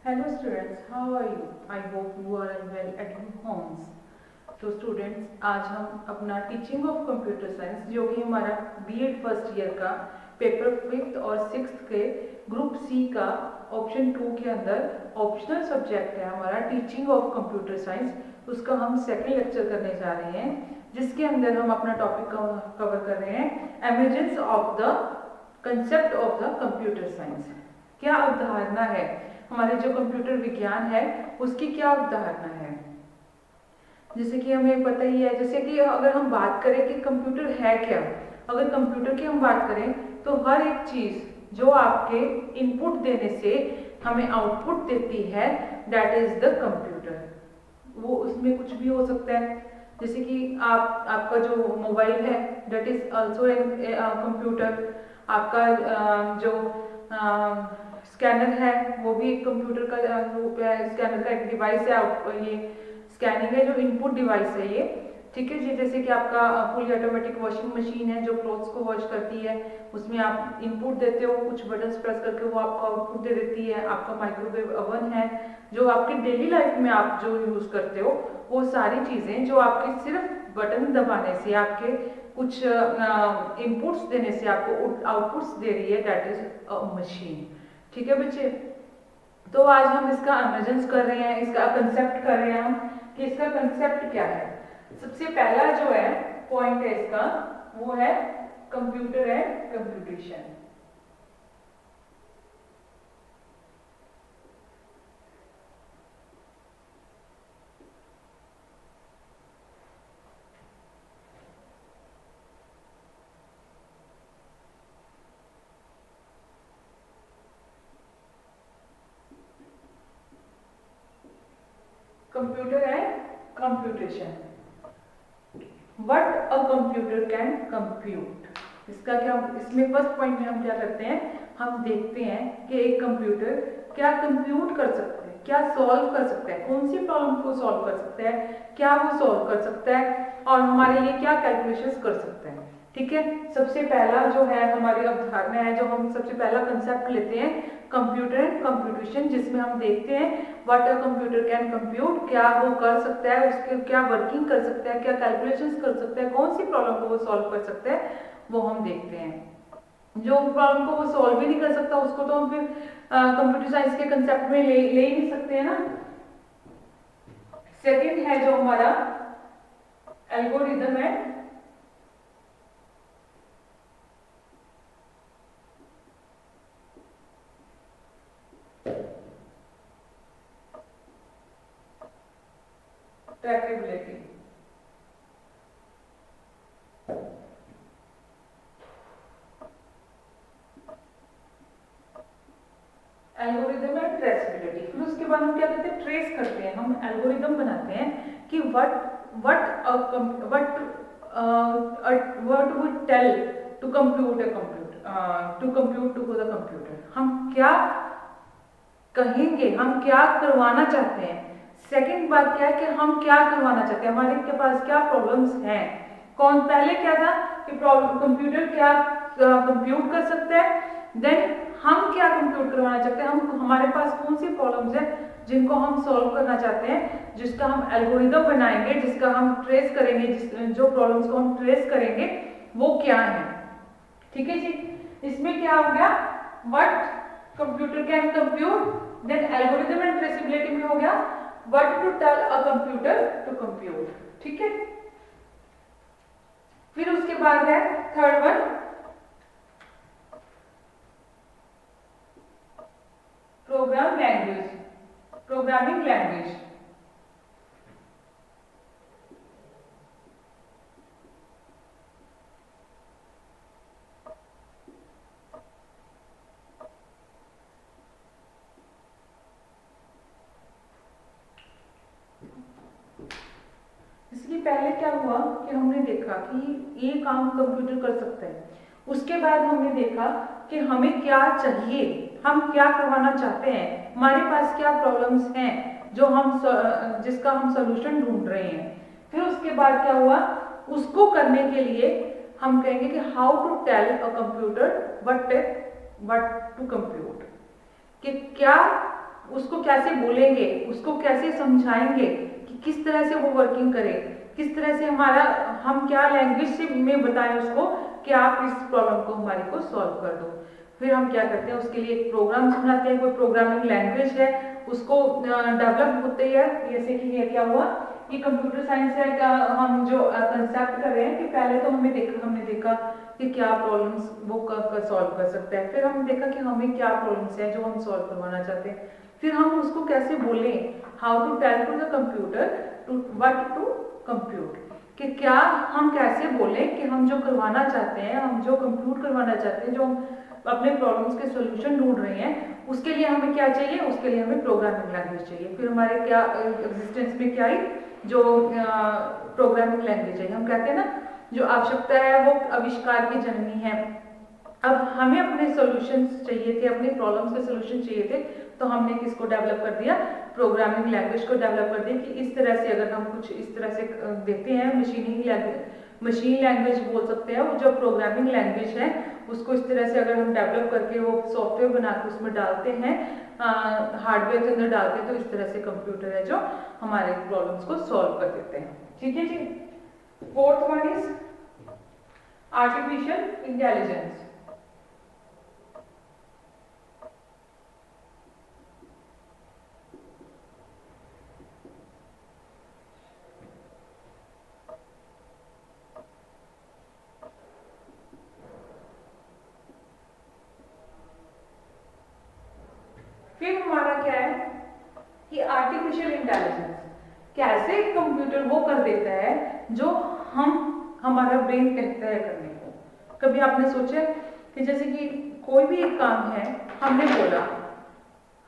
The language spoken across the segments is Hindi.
Hello students, how are you? I hope you are well at your homes. तो स्टूडेंट्स, आज हम अपना टीचिंग ऑफ कंप्यूटर साइंस जो कि हमारा बीएड फर्स्ट ईयर का पेपर 5th और 6th के ग्रुप सी का ऑप्शन 2 के अंदर ऑप्शनल सब्जेक्ट है हमारा टीचिंग ऑफ कंप्यूटर साइंस, उसका हम सेकंड लेक्चर करने जा रहे हैं, जिसके अंदर हम अपना टॉपिक कवर कर रहे हैं emergence of the concept of the computer science. क्या अवधारणा है हमारे जो कंप्यूटर विज्ञान है उसकी, क्या अवधारणा है। जैसे कि हमें पता ही है, जैसे कि अगर हम बात करें कि कंप्यूटर है क्या, अगर कंप्यूटर की हम बात करें तो हर एक चीज जो आपके इनपुट देने से हमें आउटपुट देती है, दैट इज द कंप्यूटर। वो उसमें कुछ भी हो सकता है, जैसे कि आपका जो मोबाइल है दैट इज ऑल्सो कंप्यूटर, आपका जो स्कैनर है वो भी एक कंप्यूटर का रूप है, स्कैनर का एक डिवाइस है, ये स्कैनिंग है जो इनपुट डिवाइस है ये, ठीक है जी। जैसे कि आपका फुली ऑटोमेटिक वॉशिंग मशीन है जो क्लोथ्स को वॉश करती है, उसमें आप इनपुट देते हो, कुछ बटन्स प्रेस करके वो आपको आउटपुट दे देती है। आपका माइक्रोवेव ओवन है जो आपकी डेली लाइफ में आप जो यूज करते हो, वो सारी चीजें जो आपके सिर्फ बटन दबाने से, आपके कुछ इनपुट्स देने से आपको आउटपुट्स दे रही है, दैट इज अ मशीन, ठीक है बच्चे। तो आज हम इसका एमर्जेंस कर रहे हैं, इसका कंसेप्ट कर रहे हैं हम कि इसका कंसेप्ट क्या है। सबसे पहला जो है पॉइंट है इसका, वो है computer and computation. Computer and computation, what a computer can compute. इसका क्या, इसमें फर्स्ट पॉइंट में हम क्या करते हैं, हम देखते हैं कि एक कंप्यूटर क्या कंप्यूट कर सकता है, क्या सॉल्व कर सकता है, कौन सी प्रॉब्लम को सॉल्व कर सकता है, क्या वो सॉल्व कर सकता है और हमारे लिए क्या कैलकुलेशंस कर सकता है, ठीक है। सबसे पहला जो है हमारी अवधारणा है, जो हम सबसे पहला कंसेप्ट लेते हैं कंप्यूटर एंड कंप्यूटेशन, जिसमें हम देखते हैं what a computer can compute, क्या वो कर सकता है, उसके क्या वर्किंग कर सकता है, क्या कैलकुलेशंस कर सकता है, कौन सी प्रॉब्लम को वो सॉल्व कर सकता है, वो हम देखते हैं। जो प्रॉब्लम को वो सॉल्व ही नहीं कर सकता उसको तो हम फिर कंप्यूटर साइंस के कंसेप्ट में ले ही नहीं सकते हैं ना। सेकंड है जो हमारा algorithm and trackability. Algorithm and traceability, फिर उसके बाद हम क्या करते हैं, ट्रेस करते हैं, हम एल्गोरिदम बनाते हैं कि what would tell to compute a computer, to compute to the computer, हम क्या कहेंगे, हम क्या करवाना चाहते हैं। सेकंड बात क्या है कि हम क्या करवाना चाहते हैं, हमारे के पास क्या प्रॉब्लम्स हैं। कौन पहले क्या था कि प्रॉब्लम कंप्यूटर क्या कंप्यूट कर सकता है, देन हम क्या कंप्यूट करवाना चाहते हैं, हम हमारे पास कौन सी प्रॉब्लम्स है जिनको हम सॉल्व करना चाहते हैं, जिसका हम एल्गोरिदम बनाएंगे, जिसका हम ट्रेस करेंगे, जो प्रॉब्लम्स को हम ट्रेस करेंगे वो क्या है, ठीक है जी। इसमें क्या हो गया, what computer can compute, then algorithm and traceability में हो गया what to tell a computer to compute, ठीक है। फिर उसके बाद है third one program language, programming language. इसलिए पहले क्या हुआ कि हमने देखा कि ये काम कंप्यूटर कर सकता है, उसके बाद हमने देखा कि हमें क्या चाहिए, हम क्या करवाना चाहते हैं, हमारे पास क्या प्रॉब्लम्स हैं जो हम जिसका हम सॉल्यूशन ढूंढ रहे हैं। फिर उसके बाद क्या हुआ, उसको करने के लिए हम कहेंगे कि how to tell a computer what to compute, कि क्या उसको कैसे बोलेंगे, उसको कैसे समझाएंगे कि किस तरह से वो वर्किंग करे, किस तरह से हम क्या लैंग्वेज से में बताएं उसको कि आप इस प्रॉब्लम को हमारी को सॉल्व कर दो। फिर हम क्या करते हैं, उसके लिए एक प्रोग्राम बनाते हैं, कोई प्रोग्रामिंग लैंग्वेज है उसको डेवलप होते हैं। जैसे कि ये क्या हुआ, ये कंप्यूटर साइंस है का हम जो कंसेप्ट कर रहे हैं कि पहले तो हमने देखा कि क्या प्रॉब्लम्स वो सॉल्व कर सकता है, फिर हमने देखा कि हमें क्या प्रॉब्लम्स हैं जो हम सॉल्व करवाना चाहते हैं, फिर हम उसको कैसे बोलें, how to tell to the computer to what to compute, कि क्या हम कैसे बोलें कि हम जो करवाना चाहते हैं, हम जो कंप्यूट करवाना चाहते हैं, जो अपने प्रॉब्लम्स के सॉल्यूशन ढूंढ रहे हैं, उसके लिए हमें क्या चाहिए, उसके लिए हमें प्रोग्रामिंग लैंग्वेज चाहिए। फिर हमारे क्या एग्जिस्टेंस में क्या आई, जो प्रोग्रामिंग लैंग्वेज है, हम कहते हैं ना जो आवश्यकता है वो आविष्कार की जननी है। अब हमें अपने सॉल्यूशंस चाहिए थे, अपने प्रॉब्लम्स के सॉल्यूशन चाहिए थे, तो हमने किसको डेवलप कर दिया, प्रोग्रामिंग लैंग्वेज को डेवलप कर दिया कि इस तरह से अगर हम कुछ इस तरह से देखते हैं, मशीन लैंग्वेज बोल सकते हैं, वो जो प्रोग्रामिंग लैंग्वेज है उसको इस तरह से अगर हम डेवलप करके वो सॉफ्टवेयर बना के उसमें डालते हैं, हार्डवेयर के अंदर डालते हैं, तो इस तरह से कंप्यूटर है जो हमारे प्रॉब्लम्स को सॉल्व कर देते हैं। ठीक है जी। Fourth one is artificial intelligence. फिर हमारा क्या है कि आर्टिफिशियल इंटेलिजेंस कैसे कंप्यूटर वो कर देता है जो हमारा ब्रेन कहता है करने को। कभी आपने सोचा कि जैसे कि कोई भी एक काम है, हमने बोला,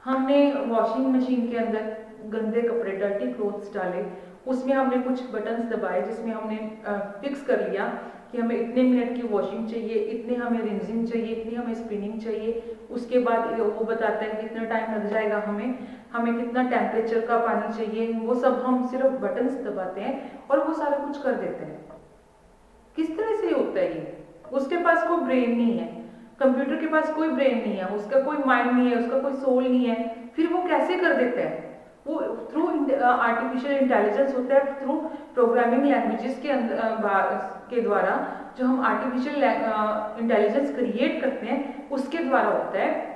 हमने वॉशिंग मशीन के अंदर गंदे कपड़े डर्टी क्लोथ्स डाले, उसमें हमने कुछ बटन्स दबाए जिसमें हमने फिक्स कर लिया कि हमें इतने मिनट की वॉशिंग चाहिए, इतने हमें रिंजिंग चाहिए, इतनी हमें स्पिनिंग चाहिए। उसके बाद वो बताता है कि कितना टाइम लग जाएगा, हमें कितना टेम्परेचर का पानी चाहिए, वो सब हम सिर्फ बटन्स दबाते हैं और वो सारा कुछ कर देते हैं। किस तरह से होता है ये? उसके पास कोई ब्रेन नहीं है, कंप्यूटर के पास कोई ब्रेन नहीं है, उसका कोई माइंड नहीं है, उसका कोई सोल नहीं है, फिर वो कैसे कर देता है? वो थ्रू आर्टिफिशियल इंटेलिजेंस होता है, थ्रू प्रोग्रामिंग लैंग्वेजेस के द्वारा जो हम आर्टिफिशियल इंटेलिजेंस क्रिएट करते हैं उसके द्वारा होता है।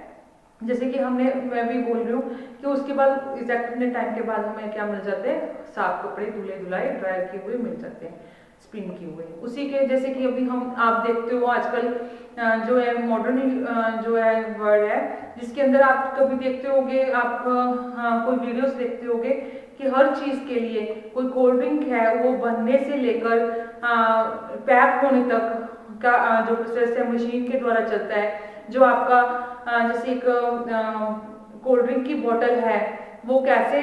जैसे कि मैं भी बोल रही हूँ कि उसके बाद एग्जैक्ट इतने टाइम के बाद हमें क्या मिल जाते हैं, साफ कपड़े धुले धुलाए ड्राई किए हुए मिल जाते हैं, स्पिन किए हुए। उसी के जैसे कि अभी आप देखते हो आजकल जो है मॉडर्न जो है वर्ल्ड है, जिसके अंदर आप कभी देखते होगे, आप कोई वीडियोस देखते होगे कि हर चीज़ के लिए, कोई कोल्ड ड्रिंक है वो बनने से लेकर पैक होने तक का जो प्रोसेस है मशीन के द्वारा चलता है। जो आपका जैसे एक कोल्ड ड्रिंक की बोतल है वो कैसे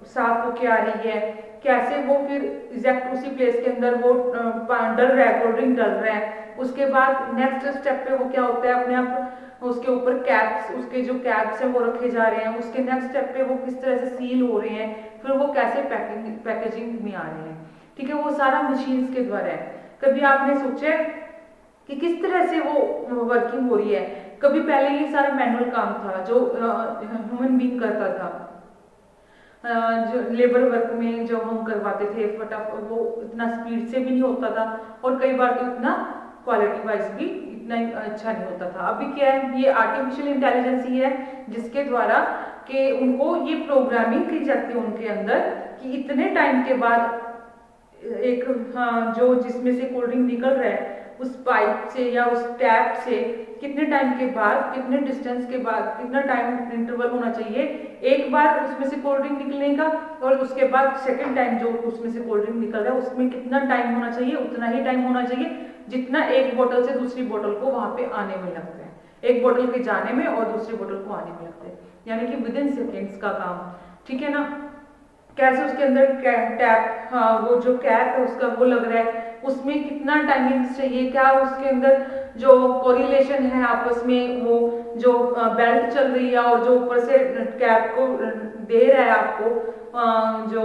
साफ होके आ रही है, कैसे वो फिर एग्जैक्ट उसी प्लेस के अंदर वो डल रहा है, कोल्ड ड्रिंक डल रहा है। उसके बाद नेक्स्ट स्टेप पे वो क्या होता है, अपने आप उसके ऊपर कैप्स, उसके जो कैप्स हैं वो रखे जा रहे हैं, उसके नेक्स्ट स्टेप पे वो किस तरह से सील हो रहे हैं, फिर वो कैसे पैकेजिंग में आ रहे हैं। ठीक है, वो सारा मशीन्स के द्वारा है। कभी आपने सोचा कि किस तरह से वो वर्किंग हो रही है? कभी पहले ये सारा मैनुअल काम था जो ह्यूमन बीइंग करता था, जो लेबर वर्क में जो हम करवाते थे, फटाफट वो इतना स्पीड से भी नहीं होता था और कई बार तो इतना क्वालिटी वाइज भी इतना अच्छा नहीं होता था। अभी क्या है, ये आर्टिफिशियल इंटेलिजेंस ही है जिसके द्वारा कि उनको ये प्रोग्रामिंग की जाती है उनके अंदर कि इतने टाइम के बाद एक जो जिसमें से कोल्ड ड्रिंक निकल रहा है उस पाइप से या उस टैप से कितने टाइम के बाद, कितने डिस्टेंस के बाद, कितना टाइम इंटरवल होना चाहिए एक बार उसमें से कोल्ड ड्रिंक निकलने का, और उसके बाद सेकंड टाइम जो उसमें से कोल्ड ड्रिंक निकल रहा है उसमें कितना टाइम होना चाहिए, उतना ही टाइम होना चाहिए जितना एक बोतल से दूसरी बोतल को वहां पे आने में लगता है, एक बोतल के जाने में और दूसरी बोतल को आने में लगता है, यानी कि विद इन सेकेंड्स का काम। ठीक है ना? कैसे उसके अंदर टैप, वो जो कैप है उसका वो लग रहा है, उसमें कितना टाइमिंग्स चाहिए, क्या उसके अंदर जो कोरिलेशन है आपस में, वो जो बेल्ट चल रही है और जो ऊपर से कैप को दे रहा है आपको जो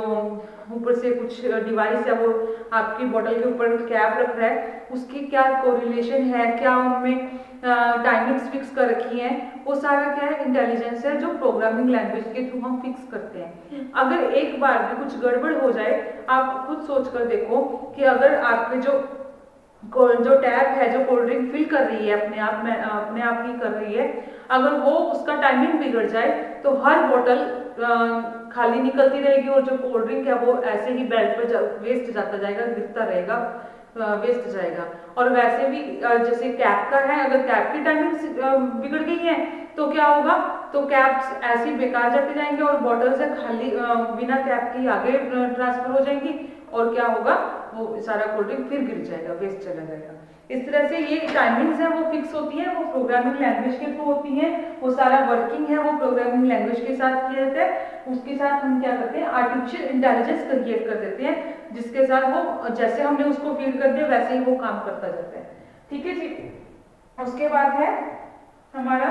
ऊपर से कुछ डिवाइस है वो आपकी बोतल के ऊपर कैप रख रहा है, उसकी क्या कोरिलेशन है, क्या उनमें टाइमिंग्स फिक्स कर रखी हैं, वो सारा क्या है इंटेलिजेंस है जो प्रोग्रामिंग लैंग्वेज के थ्रू हम फिक्स करते हैं। अगर एक बार भी कुछ गड़बड़ हो जाए, आप खुद सोच कर देखो कि अगर आपके जो टैप है जो कोल्ड ड्रिंक फिल कर रही है अपने आप ही कर रही है, अगर वो उसका टाइमिंग बिगड़ जाए तो हर बोतल खाली निकलती रहेगी और जो कोल्ड ड्रिंक है वो ऐसे ही बेल्ट पे वेस्ट जाता जाएगा, गिरता रहेगा, वेस्ट जाएगा। और वैसे भी जैसे कैप का है, अगर कैप की टाइमिंग बिगड़ गई है तो क्या होगा, तो कैप्स ऐसे ही बेकार जाते जाएंगे और बॉटल्स है खाली बिना कैप की आगे ट्रांसफर हो जाएंगी, और क्या होगा, वो सारा कोल्ड ड्रिंक फिर गिर जाएगा, वेस्ट चला जाएगा। इस तरह से ये टाइमिंग्स है वो फिक्स होती है, वो प्रोग्रामिंग लैंग्वेज के थ्रू होती है, वो सारा वर्किंग है वो प्रोग्रामिंग लैंग्वेज के साथ किया जाता है। उसके साथ हम क्या करते हैं, आर्टिफिशियल इंटेलिजेंस क्रिएट कर देते हैं, जिसके साथ वो जैसे हमने उसको फीड कर दिया वैसे ही वो काम करता जाता है। ठीक है जी। उसके बाद है हमारा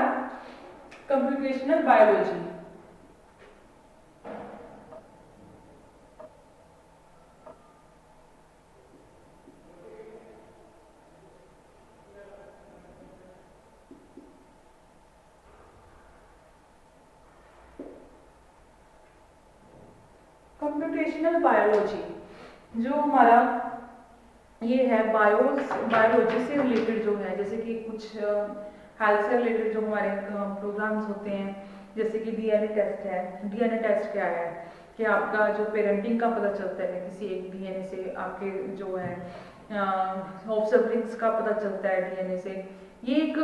कंप्यूटेशनल बायोलॉजी। कंप्यूटेशनल बायोलॉजी जो हमारा ये है बायोलॉजी से रिलेटेड जो है, जैसे कि कुछ हेल्थ से रिलेटेड जो हमारे प्रोग्राम्स होते हैं, जैसे कि डीएनए टेस्ट है। डीएनए टेस्ट क्या है कि आपका जो पेरेंटिंग का पता चलता है, किसी एक डीएनए से आपके जो है ऑब्सर्विंग्स का पता चलता है डीएनए से। ये एक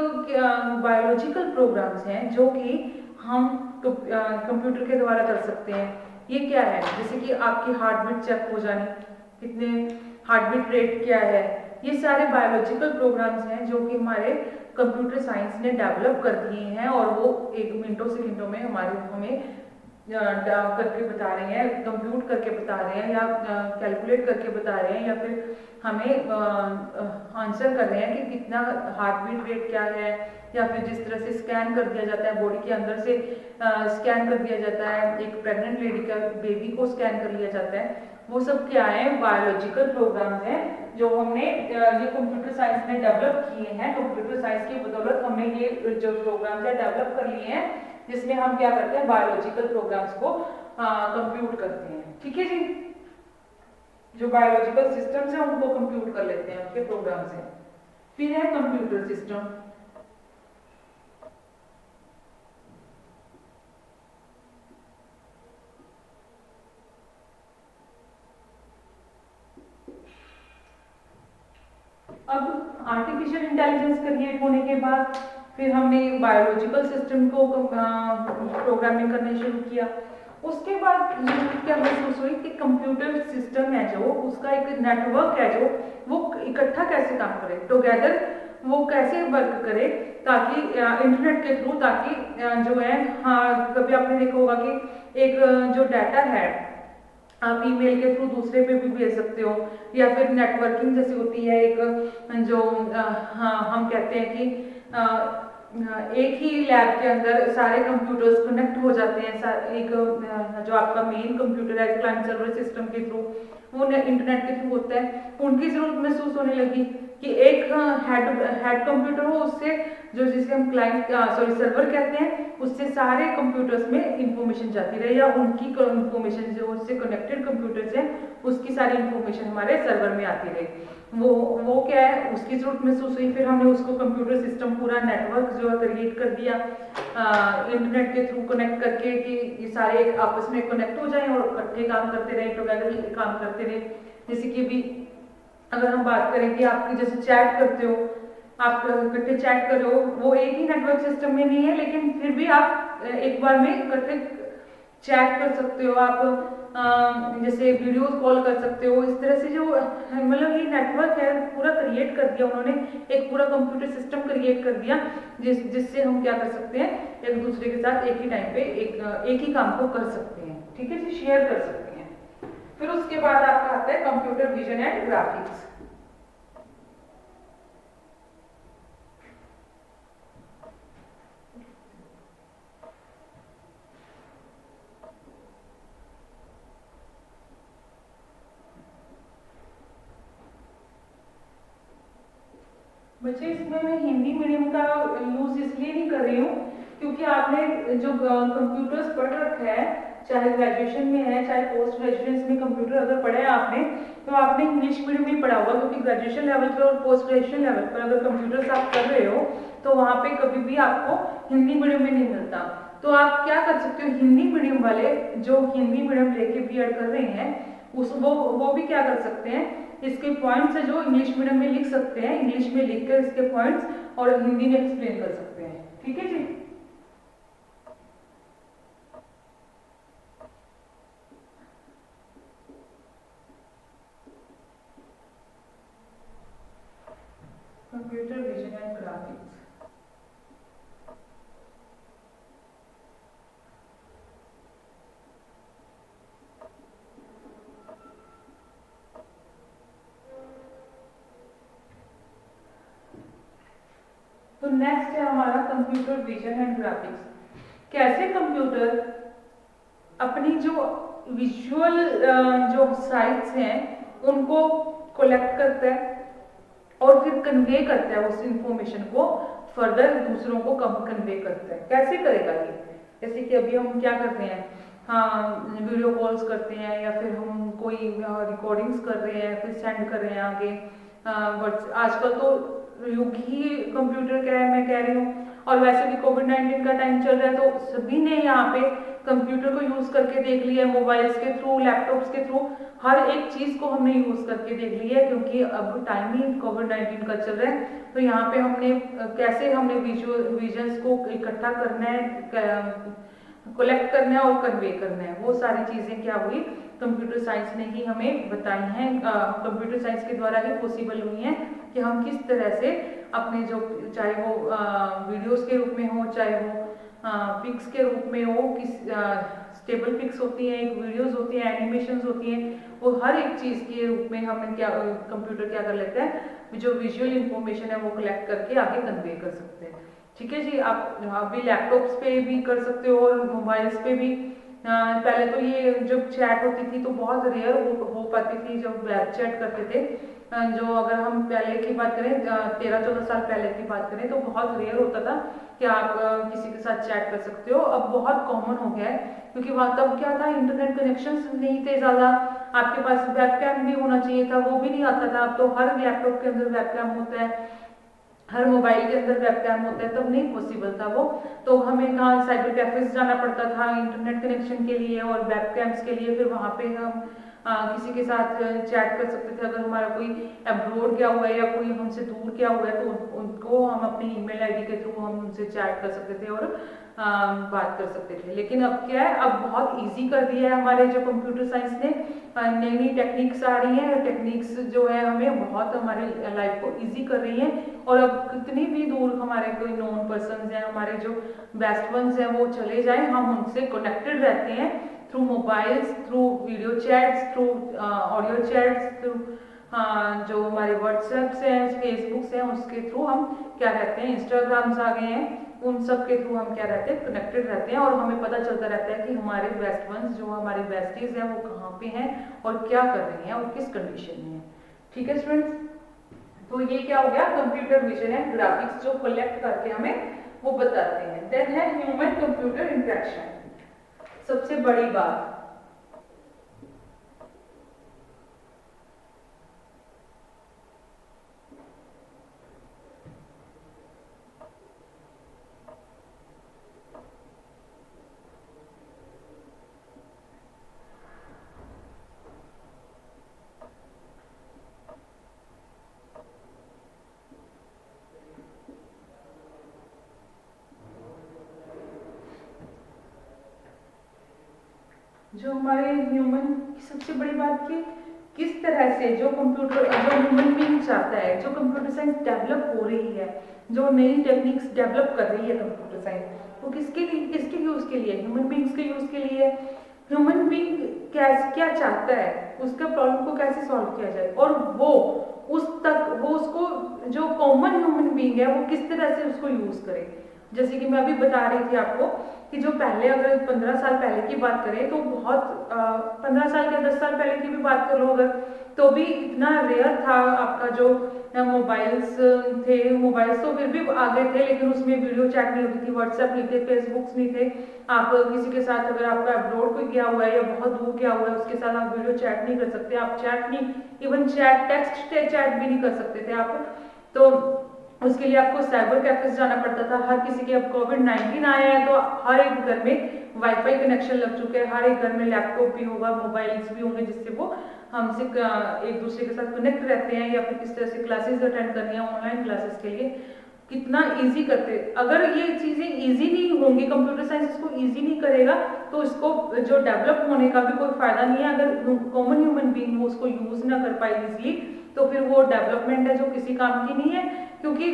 बायोलॉजिकल प्रोग्राम्स हैं जो कि हम कंप्यूटर के द्वारा कर सकते हैं। ये क्या है, जैसे कि आपकी हार्ट बीट चेक हो जानी, कितने हार्ट बीट रेट क्या है, ये सारे बायोलॉजिकल प्रोग्राम्स हैं जो कि हमारे कंप्यूटर साइंस ने डेवलप कर दिए हैं, और वो एक मिनटों सेकंडों में हमें करके बता रहे हैं, कंप्यूट करके बता रहे हैं, या कैलकुलेट करके बता रहे हैं, या फिर हमें आंसर कर रहे हैं कि कितना हार्ट बीट रेट क्या है, या फिर जिस तरह से स्कैन कर दिया जाता है बॉडी के अंदर से, स्कैन कर दिया जाता है एक प्रेग्नेंट लेडी का बेबी को स्कैन कर लिया जाता है, वो सब क्या है बायोलॉजिकल प्रोग्राम्स हैं जो हमने ये कंप्यूटर साइंस ने डेवलप किए हैं। कंप्यूटर साइंस की बदौलत हमने ये जो प्रोग्राम्स है डेवलप कर लिए हैं, जिसमें हम क्या करते हैं बायोलॉजिकल प्रोग्राम्स को कंप्यूट करते हैं। ठीक है जी, जो बायोलॉजिकल सिस्टम्स हैं उनको कंप्यूट कर लेते हैं, उनके प्रोग्राम्स हैं। फिर है कंप्यूटर सिस्टम। अब आर्टिफिशियल इंटेलिजेंस क्रिएट होने के बाद फिर हमने बायोलॉजिकल सिस्टम को प्रोग्रामिंग करना शुरू किया। उसके बाद ये क्या महसूस हुई कि कंप्यूटर सिस्टम है जो उसका एक नेटवर्क है जो वो इकट्ठा कैसे काम करे, टुगेदर वो कैसे वर्क करे, ताकि इंटरनेट के थ्रू, ताकि जो है, हाँ कभी आपने देखा होगा कि एक जो डाटा है आप ईमेल के थ्रू दूसरे पे भी भेज सकते हो, या फिर नेटवर्किंग जैसी होती है एक जो हाँ हम कहते हैं कि एक ही लैब के अंदर सारे कंप्यूटर्स कनेक्ट हो जाते हैं, एक जो आपका मेन कंप्यूटर है क्लाइंट सर्वर सिस्टम के थ्रू, वो इंटरनेट के थ्रू होता है। उनकी जरूरत महसूस होने लगी कि एक हेड कंप्यूटर हो, उससे जो जिसे हम क्लाइंट सर्वर कहते हैं, उससे सारे कंप्यूटर्स में इंफॉर्मेशन जाती रहे, या उनकी इंफॉर्मेशन जो उससे कनेक्टेड कंप्यूटर्स हैं उसकी सारी इंफॉर्मेशन हमारे सर्वर में आती रहे। वो क्या है, उसकी जरूरत महसूस हुई। फिर हमने उसको कंप्यूटर सिस्टम पूरा नेटवर्क जो है क्रिएट कर दिया इंटरनेट के थ्रू कनेक्ट करके, कि ये सारे आपस में कनेक्ट हो जाएं और इकट्ठे काम करते रहे, टुगेदर काम करते रहे। जैसे कि भी अगर हम बात करें कि आपकी जैसे चैट करते हो, आप इकट्ठे चैट कर रहे हो, वो एक ही नेटवर्क सिस्टम में नहीं है, लेकिन फिर भी आप एक बार में इकट्ठे चैट कर सकते हो, आप जैसे वीडियोस कॉल कर सकते हो। इस तरह से जो मतलब ये नेटवर्क है पूरा क्रिएट कर दिया उन्होंने, एक पूरा कंप्यूटर सिस्टम क्रिएट कर दिया, जिससे हम क्या कर सकते हैं, एक दूसरे के साथ एक ही टाइम पे एक ही काम को कर सकते हैं। ठीक है जी, शेयर कर सकते हैं। फिर उसके बाद आपका आता है कंप्यूटर विजन एंड ग्राफिक्स। बच्चे इसमें मैं हिंदी मीडियम का यूज़ इसलिए नहीं कर रही हूँ क्योंकि आपने जो कंप्यूटर्स पढ़ रखा है, चाहे ग्रेजुएशन में है चाहे पोस्ट ग्रेजुएशन में कंप्यूटर अगर पढ़ा है आपने, तो आपने इंग्लिश मीडियम में पढ़ा होगा, क्योंकि ग्रेजुएशन लेवल पर और पोस्ट ग्रेजुएशन लेवल पर अगर कंप्यूटर्स आप कर रहे हो तो वहाँ पे कभी भी आपको हिंदी मीडियम में नहीं मिलता। तो आप क्या कर सकते हो, हिंदी मीडियम वाले जो हिंदी मीडियम लेके बीएड कर रहे हैं उस वो भी क्या कर सकते हैं, इसके पॉइंट्स है जो इंग्लिश मीडियम में लिख सकते हैं, इंग्लिश में लिखकर इसके पॉइंट्स और हिंदी में एक्सप्लेन कर सकते हैं। ठीक है जी। Computer vision and graphics. तो नेक्स्ट है हमारा कंप्यूटर विजन एंड ग्राफिक्स। कैसे कंप्यूटर अपनी जो विजुअल जो साइट्स हैं उनको कलेक्ट करता है और फिर कन्वे करता है उस इंफॉर्मेशन को फर्दर दूसरों को कन्वे करता है। कैसे करेगा ये, जैसे कि अभी हम क्या करते हैं, हाँ वीडियो कॉल्स करते हैं या फिर हम कोई रिकॉर्डिंग्स कर रहे हैं फिर सेंड कर रहे हैं आगे। आजकल तो युग ही कंप्यूटर का है, मैं कह रही हूँ। और वैसे भी कोविड-19 का टाइम चल रहा है तो सभी ने यहाँ पे कंप्यूटर को यूज करके देख लिया है, मोबाइल्स के थ्रू लैपटॉप्स के थ्रू हर एक चीज को हमने यूज करके देख लिया है, क्योंकि अब टाइम ही कोविड-19 का चल रहा है। तो यहाँ पे हमने कैसे हमने विजन्स को इकट्ठा करना है, कलेक्ट करना है और कन्वे करना है, वो सारी चीजें क्या हुई कंप्यूटर साइंस ने ही हमें बताई हैं। कंप्यूटर साइंस के द्वारा ही पॉसिबल हुई हैं कि हम किस तरह से अपने जो चाहे वो वीडियोस के रूप में हो चाहे वो पिक्स के रूप में हो, किस स्टेबल पिक्स होती हैं, एक वीडियोस होती हैं, एनिमेशंस होती हैं, वो हर एक चीज के रूप में हमें क्या कंप्यूटर क्या कर लेता है, जो विजुअल इंफॉर्मेशन है वो कलेक्ट करके आगे कन्वे कर सकते हैं। ठीक है जी। आप अभी लैपटॉप्स पे भी कर सकते हो और मोबाइल्स पे भी। पहले तो ये जब चैट होती थी तो बहुत रेयर हो पाती थी जब वेब चैट करते थे। जो अगर हम पहले की बात करें 13-14 साल पहले की बात करें तो बहुत रेयर होता था कि आप किसी के साथ चैट कर सकते हो। अब बहुत कॉमन हो गया है, क्योंकि वहाँ तब क्या था, इंटरनेट कनेक्शन नहीं थे ज़्यादा, आपके पास वेबकैम भी होना चाहिए था, वो भी नहीं आता था। अब तो हर लैपटॉप के अंदर वेबकैम होता है, हर मोबाइल के अंदर वेबकैम होता है, तब नहीं पॉसिबल था वो। तो हमें कहाँ साइबर कैफेज जाना पड़ता था इंटरनेट कनेक्शन के लिए और वेबकैम्स के लिए, फिर वहाँ पे हम किसी के साथ चैट कर सकते थे। अगर हमारा कोई अब्रोड गया हुआ है या कोई हमसे दूर गया हुआ है तो उनको हम अपनी ईमेल आईडी के थ्रू हम उनसे चैट कर सकते थे और बात कर सकते थे। लेकिन अब क्या है, अब बहुत इजी कर दिया है हमारे जो कंप्यूटर साइंस ने, नई नई टेक्निक्स आ रही हैं, टेक्निक्स जो है हमें बहुत हमारे लाइफ को इजी कर रही हैं। और अब कितनी भी दूर हमारे कोई नोन पर्सन हैं, हमारे जो बेस्ट वंस हैं वो चले जाएं, हम उनसे कनेक्टेड रहते हैं through mobiles, through video chats, through audio chats, through जो हमारे व्हाट्सएप्स हैं, फेसबुक्स हैं, उसके थ्रू हम क्या रहते हैं, इंस्टाग्राम्स आ गए हैं, उन सब के थ्रू हम क्या रहते हैं, कनेक्टेड रहते हैं। और हमें पता चलता रहता है कि हमारे बेस्ट वंस जो हमारे बेस्टीज हैं वो कहाँ पे हैं और क्या कर रहे हैं और किस कंडीशन में है। ठीक है स्टूडेंट्स, तो ये क्या हो गया, कंप्यूटर विजन एंड ग्राफिक्स जो कलेक्ट करके हमें वो बताते हैं। देन है ह्यूमन कंप्यूटर इंटरेक्शन, सबसे बड़ी बात। जो हमारे ह्यूमन की सबसे बड़ी बात की किस तरह से जो कंप्यूटर जो ह्यूमन बीइंग चाहता है, जो कंप्यूटर साइंस डेवलप हो रही है, जो नई टेक्निक्स डेवलप कर रही है कंप्यूटर साइंस, वो किसके लिए, किसके यूज के लिए, ह्यूमन बीइंग्स के यूज के लिए। ह्यूमन बीइंग क्या चाहता है, उसका प्रॉब्लम को कैसे सॉल्व किया जाए, और वो उसको जो कॉमन ह्यूमन बीइंग है वो किस तरह से उसको यूज करे। जैसे कि मैं अभी बता रही थी आपको कि जो पहले अगर 15 साल पहले की बात करें तो बहुत 15 साल या 10 साल पहले की भी बात कर लो अगर, तो भी इतना रेयर था आपका जो मोबाइल्स थे, मोबाइल्स तो फिर भी आ गए थे लेकिन उसमें वीडियो चैट नहीं होती थी, व्हाट्सएप नहीं थे, फेसबुक्स नहीं थे। आप किसी के साथ अगर आपका अब्रॉड कोई गया हुआ है या बहुत दूर गया हुआ है उसके साथ आप वीडियो चैट नहीं कर सकते, आप चैट नहीं, इवन चैट टेक्स्ट चैट भी नहीं कर सकते थे आप। तो उसके लिए आपको साइबर कैफेज जाना पड़ता था। हर किसी के, अब कोविड-19 आया है तो हर एक घर में वाईफाई कनेक्शन लग चुके हैं, हर एक घर में लैपटॉप भी होगा, मोबाइल्स भी होंगे जिससे वो हमसे एक दूसरे के साथ कनेक्ट रहते हैं या फिर किस तरह से क्लासेस अटेंड करनी है ऑनलाइन क्लासेस के लिए कितना इजी करते। अगर ये चीज़ें इजी नहीं होंगी, कंप्यूटर साइंस इसको इजी नहीं करेगा तो इसको जो डेवलप होने का भी कोई फायदा नहीं है। अगर कॉमन ह्यूमन बीइंग वो उसको यूज ना कर पाए इजली तो फिर वो डेवलपमेंट है जो किसी काम की नहीं है, क्योंकि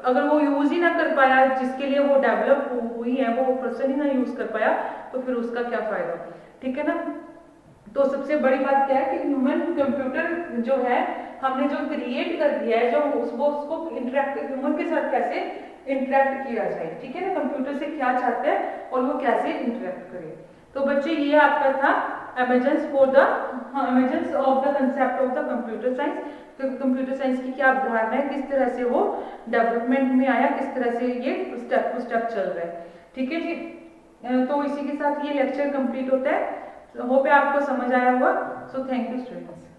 अगर वो यूज ही ना कर पाया जिसके लिए वो डेवलप हुई है वो पर्सन ही ना यूज कर पाया तो फिर उसका क्या फायदा, ठीक है ना। तो सबसे बड़ी बात क्या है कि ह्यूमन कंप्यूटर जो है हमने जो क्रिएट कर दिया है, जो उसको इंटरेक्ट ह्यूमन के साथ कैसे इंटरेक्ट किया जाए, ठीक है ना, कंप्यूटर से क्या चाहते हैं और वो कैसे इंटरेक्ट करे। तो बच्चे ये आपका था emergence for the emergence of the concept of the computer science. तो कंप्यूटर साइंस की क्या अवधारणा है, किस तरह से वो डेवलपमेंट में आया, किस तरह से ये स्टेप टू स्टेप चल रहा है, ठीक है जी। तो इसी के साथ ये लेक्चर कंप्लीट होता है। होप आपको समझ आया होगा। So thank you students.